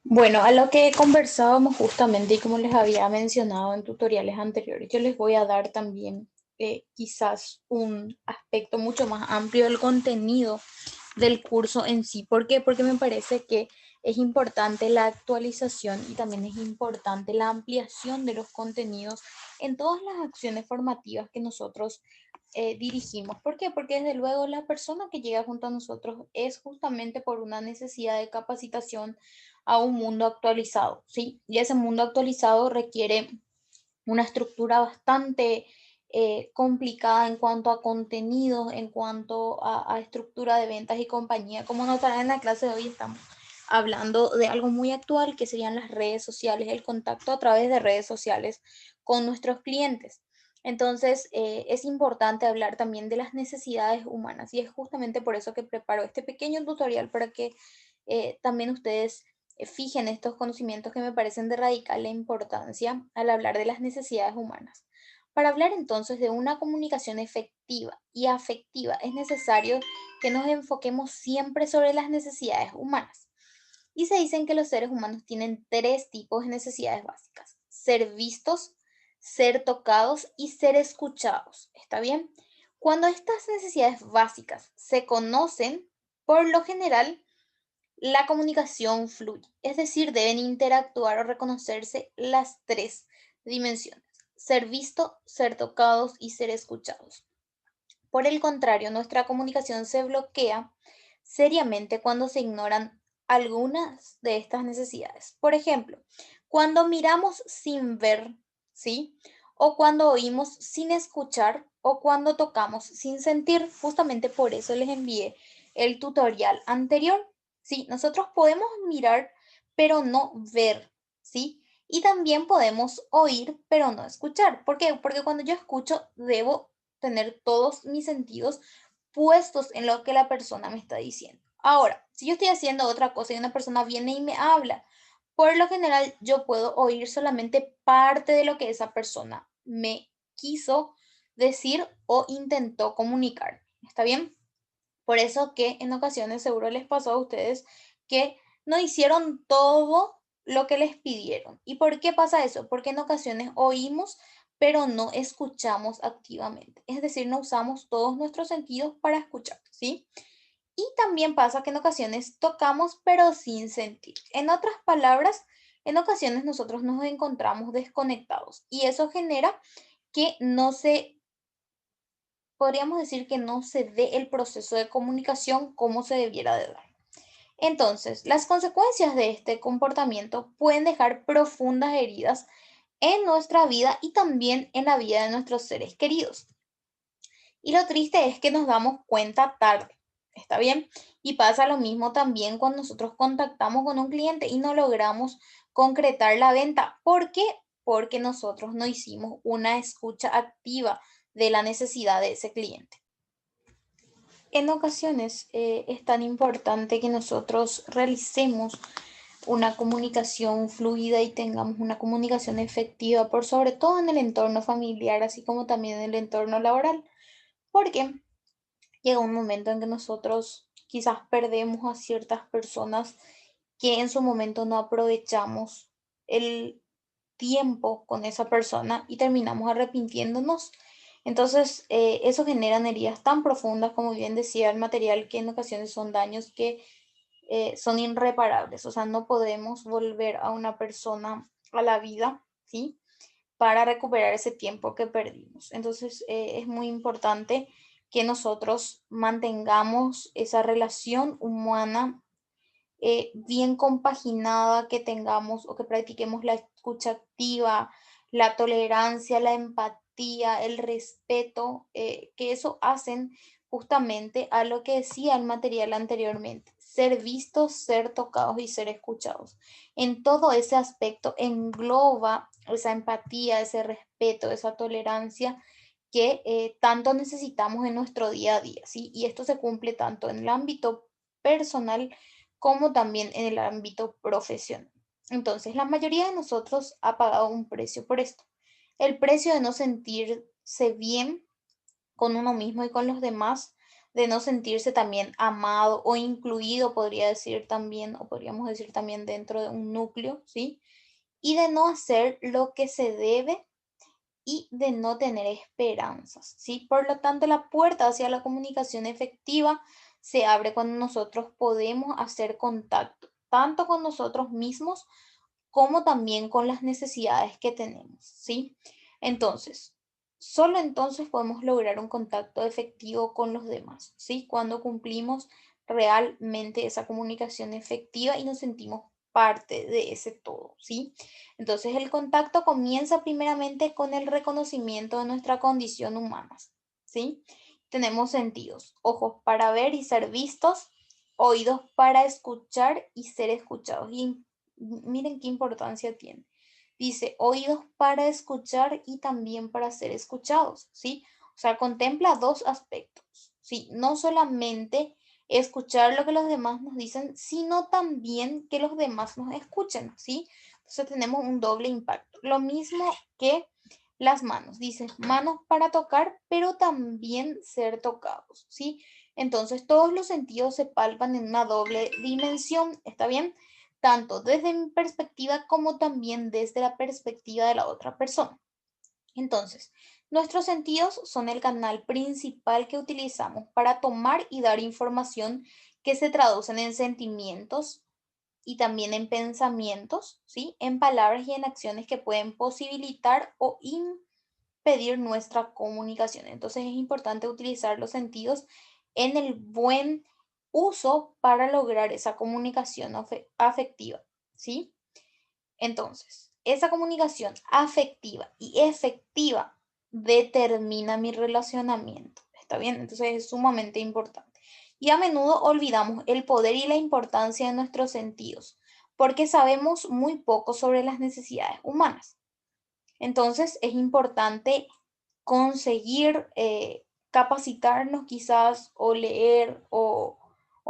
Bueno, a lo que conversábamos justamente y como les había mencionado en tutoriales anteriores, yo les voy a dar también quizás un aspecto mucho más amplio del contenido del curso en sí. ¿Por qué? Porque me parece que es importante la actualización y también es importante la ampliación de los contenidos en todas las acciones formativas que nosotros dirigimos. ¿Por qué? Porque desde luego la persona que llega junto a nosotros es justamente por una necesidad de capacitación a un mundo actualizado, ¿sí? Y ese mundo actualizado requiere una estructura bastante complicada en cuanto a contenidos, en cuanto a estructura de ventas y compañía. Como notarán en la clase de hoy estamos hablando de algo muy actual que serían las redes sociales, el contacto a través de redes sociales con nuestros clientes. Entonces, es importante hablar también de las necesidades humanas y es justamente por eso que preparo este pequeño tutorial para que también ustedes fijen estos conocimientos que me parecen de radical importancia al hablar de las necesidades humanas. Para hablar entonces de una comunicación efectiva y afectiva es necesario que nos enfoquemos siempre sobre las necesidades humanas. Y se dicen que los seres humanos tienen tres tipos de necesidades básicas: ser vistos, ser tocados y ser escuchados. ¿Está bien? Cuando estas necesidades básicas se conocen, por lo general, la comunicación fluye, es decir, deben interactuar o reconocerse las tres dimensiones: ser visto, ser tocados y ser escuchados. Por el contrario, nuestra comunicación se bloquea seriamente cuando se ignoran algunas de estas necesidades. Por ejemplo, cuando miramos sin ver, ¿sí? O cuando oímos sin escuchar o cuando tocamos sin sentir. Justamente por eso les envié el tutorial anterior. Sí, nosotros podemos mirar, pero no ver, ¿sí? Y también podemos oír, pero no escuchar. ¿Por qué? Porque cuando yo escucho, debo tener todos mis sentidos puestos en lo que la persona me está diciendo. Ahora, si yo estoy haciendo otra cosa y una persona viene y me habla, por lo general yo puedo oír solamente parte de lo que esa persona me quiso decir o intentó comunicar. ¿Está bien? Por eso que en ocasiones seguro les pasó a ustedes que no hicieron todo lo que les pidieron. ¿Y por qué pasa eso? Porque en ocasiones oímos, pero no escuchamos activamente. Es decir, no usamos todos nuestros sentidos para escuchar, ¿sí? Y también pasa que en ocasiones tocamos, pero sin sentir. En otras palabras, en ocasiones nosotros nos encontramos desconectados y eso genera que no se podríamos decir que no se dé el proceso de comunicación como se debiera de dar. Entonces, las consecuencias de este comportamiento pueden dejar profundas heridas en nuestra vida y también en la vida de nuestros seres queridos. Y lo triste es que nos damos cuenta tarde, ¿está bien? Y pasa lo mismo también cuando nosotros contactamos con un cliente y no logramos concretar la venta. ¿Por qué? Porque nosotros no hicimos una escucha activa de la necesidad de ese cliente. En ocasiones es tan importante que nosotros realicemos una comunicación fluida y tengamos una comunicación efectiva, por sobre todo en el entorno familiar, así como también en el entorno laboral, porque llega un momento en que nosotros quizás perdemos a ciertas personas que en su momento no aprovechamos el tiempo con esa persona y terminamos arrepintiéndonos. Entonces, eso generan heridas tan profundas, como bien decía el material, que en ocasiones son daños que son irreparables. O sea, no podemos volver a una persona a la vida, ¿sí? Para recuperar ese tiempo que perdimos. Entonces, es muy importante que nosotros mantengamos esa relación humana bien compaginada, que tengamos o que practiquemos la escucha activa, la tolerancia, la empatía, el respeto, que eso hacen justamente a lo que decía el material anteriormente: ser vistos, ser tocados y ser escuchados. En todo ese aspecto engloba esa empatía, ese respeto, esa tolerancia que tanto necesitamos en nuestro día a día, ¿sí? Y esto se cumple tanto en el ámbito personal como también en el ámbito profesional. Entonces, la mayoría de nosotros ha pagado un precio por esto. El precio de no sentirse bien con uno mismo y con los demás de no sentirse también amado o incluido, podría decir también, o podríamos decir también dentro de un núcleo, ¿sí? Y de no hacer lo que se debe y de no tener esperanzas, ¿sí? Por lo tanto, la puerta hacia la comunicación efectiva se abre cuando nosotros podemos hacer contacto, tanto con nosotros mismos como también con las necesidades que tenemos, ¿sí? Entonces, solo entonces podemos lograr un contacto efectivo con los demás, ¿sí? Cuando cumplimos realmente esa comunicación efectiva y nos sentimos parte de ese todo, ¿sí? Entonces, el contacto comienza primeramente con el reconocimiento de nuestra condición humana, ¿sí? Tenemos sentidos, ojos para ver y ser vistos, oídos para escuchar y ser escuchados. Y miren qué importancia tiene. Dice, oídos para escuchar y también para ser escuchados, ¿sí? O sea, contempla dos aspectos, ¿sí? No solamente escuchar lo que los demás nos dicen, sino también que los demás nos escuchen, ¿sí? Entonces tenemos un doble impacto. Lo mismo que las manos, dice, manos para tocar, pero también ser tocados, ¿sí? Entonces todos los sentidos se palpan en una doble dimensión, ¿está bien? Tanto desde mi perspectiva como también desde la perspectiva de la otra persona. Entonces, nuestros sentidos son el canal principal que utilizamos para tomar y dar información que se traducen en sentimientos y también en pensamientos, ¿sí? En palabras y en acciones que pueden posibilitar o impedir nuestra comunicación. Entonces es importante utilizar los sentidos en el buen uso para lograr esa comunicación afectiva, ¿sí? Entonces, esa comunicación afectiva y efectiva determina mi relacionamiento. ¿Está bien? Entonces es sumamente importante. Y a menudo olvidamos el poder y la importancia de nuestros sentidos, porque sabemos muy poco sobre las necesidades humanas. Entonces es importante conseguir capacitarnos quizás o leer o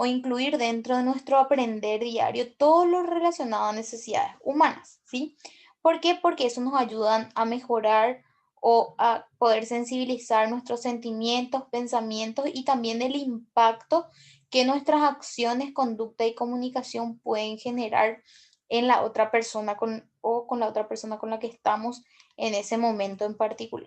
incluir dentro de nuestro aprender diario todo lo relacionado a necesidades humanas, ¿sí? ¿Por qué? Porque eso nos ayuda a mejorar o a poder sensibilizar nuestros sentimientos, pensamientos y también el impacto que nuestras acciones, conducta y comunicación pueden generar en la otra persona o con la otra persona con la que estamos en ese momento en particular.